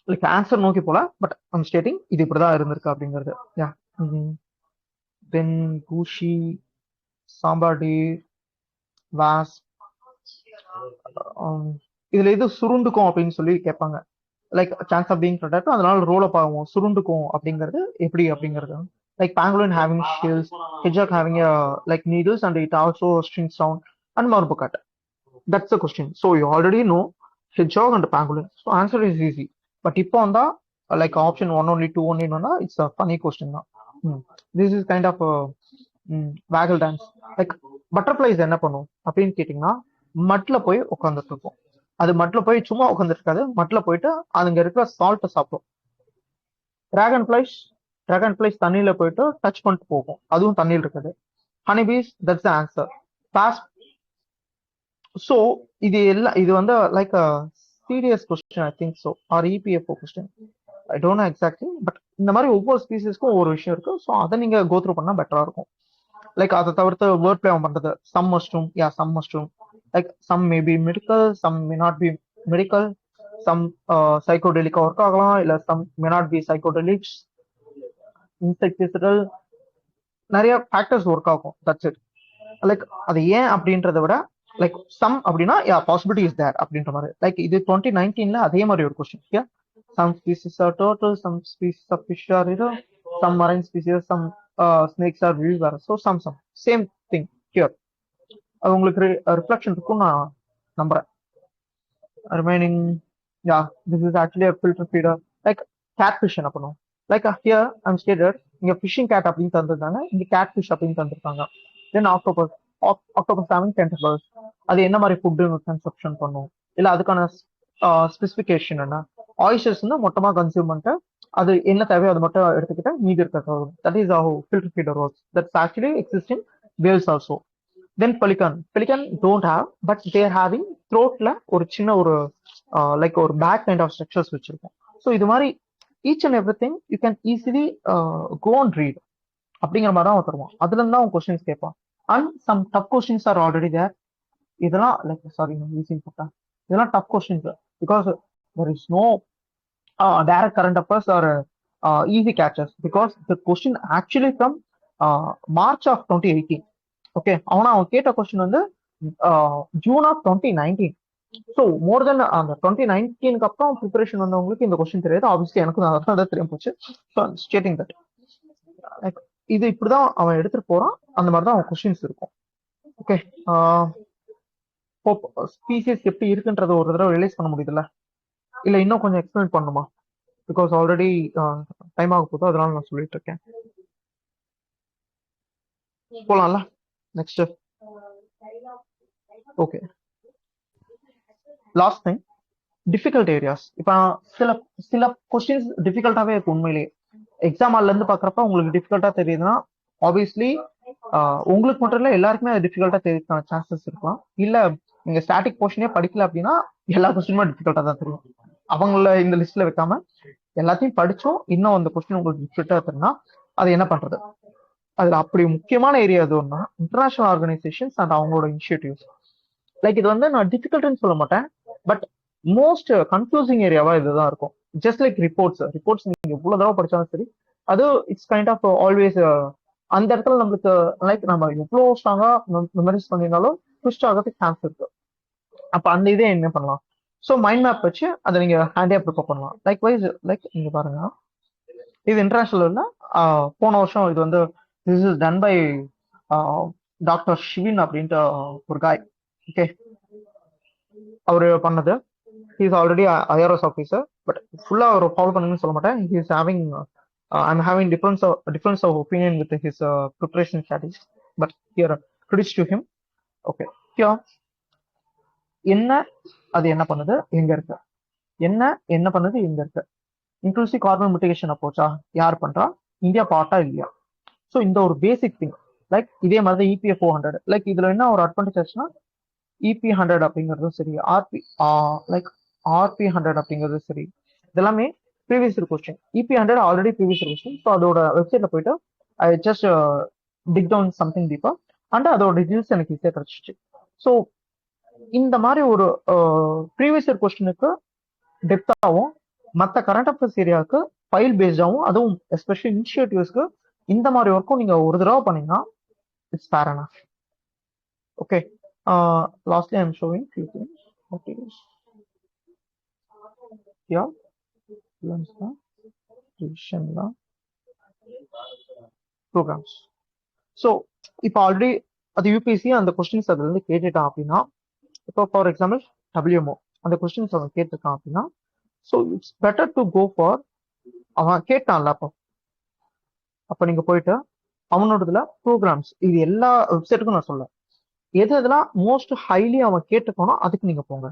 Like answer நோக்கி போல, பட் ஐம் ஸ்டேட்டிங் இது இப்படிதான் இருந்திருக்கு அப்படிங்கிறது. யா தென் கூஷி, சாம்பாடி, was, இதுல எது சுருண்டுக்கும் அப்படின்னு சொல்லி கேட்பாங்க. Like chance of being protect, அதனால ரோல் அப் ஆகும், சுருண்டுக்கும் அப்படிங்கிறது எப்படி அப்படிங்கிறது. Like pangolin having shells, hedgehog having like needles and it also strings down, and marmoset. That's the question. So you already know hedgehog and pangolin. So answer is easy. But இப்போ வந்தா like option 1 only 2 only னா it's a funny question தான். This is kind of waggle dance. Like butterflies என்ன பண்ணும் அப்படின்னு கேட்டீங்கன்னா, மட்ல போய் உட்காந்துட்டு இருக்கும். அது மட்ல போய் சும்மா உட்காந்துட்டு இருக்காது, மட்ல போயிட்டு அதுங்க இருக்கிற சால்ட்டை சாப்பிடும். டிராகன் பிளைஸ் தண்ணியில போயிட்டு டச் பண்ணிட்டு போகும், அதுவும் தண்ணியில் இருக்குது. Honeybees, that's the answer. Pass. So இது எல்லாம் இது வந்து like serious question, I think so, or EPFO question, I don't know exactly. But இந்த மாதிரி ஒவ்வொரு ஸ்பீசிஸ்க்கும் ஒவ்வொரு விஷயம் இருக்கு. ஸோ அதை நீங்க கோ த்ரூ பண்ணா பெட்டரா இருக்கும். லைக் அதை தவிர்த்து வேர்ட் பிளே பண்றது, some mushroom, yeah some mushroom, like some may be medical, some may not be medical, some சைக்கோடெலிக்கா ஒர்க் ஆகலாம், இல்ல some may not be psychedelics, insecticidal, நிறைய ஃபேக்டர்ஸ் ஒர்க் ஆகும். That's it. லைக் அது ஏன் அப்படின்றத விட லைக் சம் அப்படின்னா யா பாசிபிலிட்டி இஸ் தேர் அப்படின்ற மாதிரி. லைக் இது 2019ல அதே மாதிரி ஒரு question. Some species are turtle, some species of fish are இது, some marine species, some snakes are விவர். So some same thing here. அது உங்களுக்கு ரிஃப்ளெக்ஷன் இருக்கும் நான் நம்புறேன். Remaining yeah this is actually filter feeder. Like cat fish என்ன பண்ணும்? Like here I'm stated இங்க ஃபிஷிங் கேட் அப்படின்னு தந்திருக்காங்க, இங்க கேட் ஃபிஷ் அப்படின்னு தந்திருக்காங்க. தென் ஆக்டோபஸ் ஹேவிங் டென்டபிள்ஸ், அது என்ன மாதிரி ஃபுட் கன்சப்ஷன் பண்ணும், இல்ல அதுக்கான ஸ்பெசிஃபிகேஷன் என்ன? ஆயிஸ்டர்ஸ் வந்து மொத்தமா கன்சியூம் பண்ணிட்டு அது என்ன தேவையோ அது மட்டும் எடுத்துக்கிட்டு மீதி இருக்கிறது. That is how filter feeder works. That's actually exist in whales also. Then pelican don't have, but there having த்ரோட்ல ஒரு சின்ன ஒரு லைக் ஒரு பேக் கைண்ட் ஆஃப் ஸ்ட்ரக்சர்ஸ் வச்சிருக்கோம். ஸோ இது மாதிரி each and every thing you can easily go and read அப்படிங்கிற மாதிரி தான் தருவான். அதுல இருந்து தான் அவன் கொஸ்டின்ஸ் கேட்பான். And some tough questions are already there. இதெல்லாம் லைக் சாரி ஈஸி போட்டேன். இதெல்லாம் tough questions because there is no direct current affairs or easy catches because the question actually from March of 2018. Okay, அவன் கேட்ட question வந்து June of 2019. So more தென் அந்த 2019க்கு அப்புறம் preparation வந்தவங்களுக்கு இந்த கொஸ்டின் தெரியாது. ஆப்வியஸ்லி எனக்கும் அதான் தெரியும் போச்சு. ஸோ ஸ்டேட்டிங் தட் லைக் இது இப்படிதான் அவன் எடுத்துட்டு போறான். அந்த மாதிரி தான் அவன் கொஸ்டின்ஸ் இருக்கும். ஓகே, ஸ்பீசிஸ் எப்படி இருக்குன்றத ஒரு தடவை ரிலைஸ் பண்ண முடியுதுல்ல, இல்ல இன்னும் கொஞ்சம் எக்ஸ்பிளைன் பண்ணுமா? பிகாஸ் ஆல்ரெடி டைம் ஆக போகுது, அதனால நான் சொல்லிட்டு இருக்கேன். போலாம்ல next. Okay, last thing difficult areas. இப்போ சில சில கொஸ்டின்ஸ் டிஃபிகல்ட்டாவே இருக்கும். உண்மையிலேயே எக்ஸாம் ஹால்ல இருந்து பாக்குறப்ப உங்களுக்கு டிஃபிகல்ட்டா தெரியுதுன்னா ஆப்வியஸ்லி உங்களுக்கு மட்டும் இல்ல எல்லாருக்குமே அது டிஃபிகல்ட்டா தெரியறதுக்கான சான்சஸ் இருக்கலாம். இல்ல நீங்க ஸ்டாட்டிக் போர்ஷனே படிக்கல அப்படின்னா எல்லா கொஸ்டினுமே டிஃபிகல்ட்டா தான் தெரியும். அவங்கள இந்த லிஸ்ட்ல வைக்காம எல்லாத்தையும் படிச்சோம் இன்னும் அந்த கொஸ்டின் உங்களுக்கு டிஃபிகல்ட்டா தெரியும்னா அது என்ன பண்றது? அதுல அப்படி முக்கியமான ஏரியா எது ஒன்னா இன்டர்நேஷனல் ஆர்கனைசேஷன்ஸ் அண்ட் அவங்களோட இனிஷியேட்டிவ்ஸ். லைக் இது வந்து நான் டிஃபிகல்ட்னு சொல்ல மாட்டேன், பட் மோஸ்ட் கன்ஃபியூசிங் ஏரியாவா இதுதான் இருக்கும். ஜஸ்ட் லைக் ரிப்போர்ட்ஸ் நீங்க எவ்வளவு தடவை படிச்சாலும் சரி, அது இட்ஸ் கைண்ட் ஆஃப் ஆல்வேஸ் அந்த இடத்துல நம்மளுக்கு லைக் நம்ம எவ்வளவு ஸ்ட்ராங்கா மெமரிஸ் பண்ணியிருந்தாலும் ட்விஸ்ட் ஆகிறதுக்கு சான்ஸ் இருக்கு. அப்ப அந்த இதே என்ன பண்ணலாம்? ஸோ மைண்ட் மேப் வச்சு அதை நீங்க ஹேண்டியா ப்ரிப்பேர் பண்ணலாம். லைக் வைஸ் லைக் நீங்க பாருங்க, இது இன்டர்நேஷனல் போன வருஷம் இது வந்து this is done by doctor ஷிவின் அப்படின்ட்டு ஒரு காய். ஓகே, அவரு பண்ணது. he is already a IRS officer, but full அவர் ஃபாலோ பண்ணுங்கன்னு சொல்ல மாட்டேன். he is having I'm having difference of opinion with his preparation strategies, but here credits to him. Okay, here என்ன அது என்ன பண்ணுது எங்க இருக்கு, என்ன பண்ணுது எங்க இருக்கு, இன்க்ளூசிவ் கார்பன் மிட்டிகேஷன் அப்ரோச்சா யார் பண்றா, இந்தியா பார்ட்டா இல்லையா. ஸோ இந்த ஒரு பேசிக் திங். லைக் இதே மாதிரி தான் EPF 400. லைக் இதுல என்ன ஒரு அட்வான்டேஜ் ஆச்சுன்னா EP 100 அப்படிங்கிறதும் சரி, லைக் RP 100 அப்படிங்கிறதும் சரி, இதெல்லாமே previous year question. EP 100 already previous year question. So அதோட வெப்சைட்ல போயிட்டு I just dig down something டீப்பா அண்ட் அதோட டீட்டெயில்ஸ் எனக்கு ஈஸியாக கிடைச்சிச்சு. ஸோ இந்த மாதிரி ஒரு ப்ரீவியஸ் இயர் கொஸ்டினுக்கு டெப்த்தாகவும் மற்ற கரண்ட் அஃபேர்ஸ் ஏரியாவுக்கு ஃபைல் பேஸ்டாகவும், அதுவும் எஸ்பெஷலி இனிஷியேட்டிவ்ஸ்க்கு இந்த மாதிரி ஒர்க்கும் நீங்க ஒரு தடவை பண்ணீங்கன்னா it's fair enough. Okay, lastly I'm showing few things. Okay, yeah, revision programs. So இப்போ ஆல்ரெடி அது யூபிஎஸ்சி அந்த கொஸ்டின்ஸ் அதுல இருந்து கேட்டுட்டான் அப்படின்னா, இப்போ ஃபார் எக்ஸாம்பிள் WMO அந்த கொஸ்டின்ஸ் அவன் கேட்டிருக்கான் அப்படின்னா, so it's better to go for அவன் கேட்டான்ல அப்போ நீங்க போயிட்டு அவனோடதுல ப்ரோக்ராம்ஸ், இது எல்லா வெப்சைட்டுக்கும் நான் சொல்ல, எது எதெல்லாம் மோஸ்ட் ஹைலி அவன் கேட்டுக்கணும் அதுக்கு நீங்க போங்க.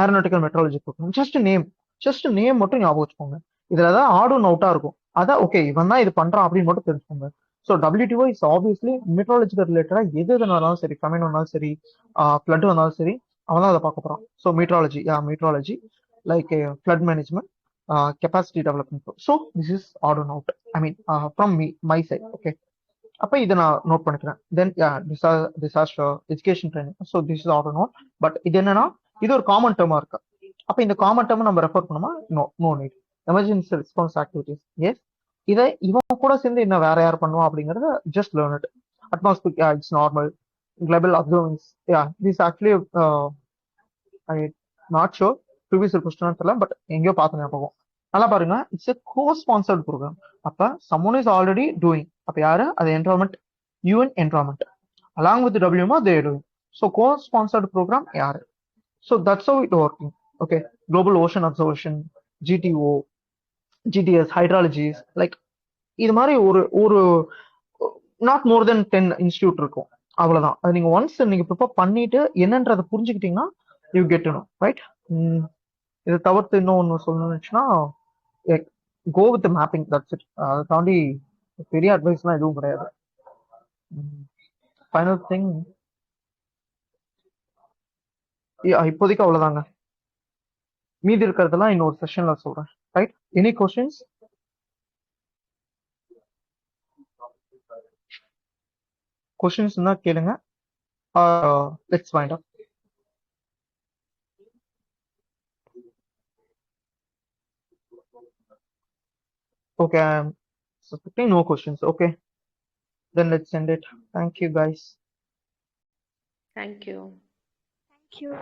Aeronautical meteorology program, just name மட்டும் ஞாபகம் வச்சுக்கோங்க. இதுல ஏதாவது ஆட் ஒன் அவுட்டா இருக்கும், அதான் ஓகே இவன் தான் இது பண்றான் அப்படின்னு மட்டும் தெரிஞ்சுக்கோங்க. So WTO is obviously meteorological ரிலேட்டடா எது எதுனாலும் சரி, கமெண்ட் வந்தாலும் சரி, ஃபிளட் வந்தாலும் சரி, அவன் தான் அதை பார்க்க போறான். So meteorology like flood management, capacity development. So this is odd one out, I mean from my side. Okay, அப்ப இதை நான் நோட் பண்ணிக்கிறேன். Then disaster education training. So this is odd note. But இது என்னன்னா இது ஒரு காமன் டேர்மா இருக்கு. அப்ப இந்த காமன் டேர்ம் நம்ம ரெஃபர் பண்ணுமா? No need. Emergency response activities, yes. இதை இவன் கூட சேர்ந்து என்ன வேற யார் பண்ணுவான் அப்படிங்கறத just learn it. Atmosphere, it's normal. Global observance, this actually I not sure previous question தெரியல, பட் எங்கேயோ பார்த்து ஞாபகம். நல்லா பாருங்க, இட்ஸ் எ கோ-ஸ்பான்சர்ட் ப்ரோக்ராம். அப்ப someone is already doing, அப்ப யாரு அது? Environment, UN environment along with the WMO they are doing. So co-sponsored program யாரு? So that's how it working. Okay, global ocean observation, GTO, GTS, hydrologies, like இது மாதிரி ஒரு not more then 10 institute இருக்கும். அவ்வளவுதான். அது நீங்க ஒன்ஸ் நீங்க prepare பண்ணிட்டு என்னன்றதை புரிஞ்சுக்கிட்டீங்கன்னா you get to know, right? இதை தவிர்த்து இன்னொன்னு சொல்லணும்னுச்சுன்னா go with mapping, that's it. அதை தாண்டி பெரிய அட்வைஸ்லாம் எதுவும் கிடையாது. ஃபைனல் திங், இப்போதைக்கு அவ்வளவுதாங்க. மீதி இருக்கிறதெல்லாம் இன்னொரு செஷன்ல சொல்றேன். right? Any questions? Questions இருந்தா கேளுங்க. Let's find out. Okay, I'm suspecting no questions. Okay, then let's end it. Thank you, guys. Thank you. Thank you.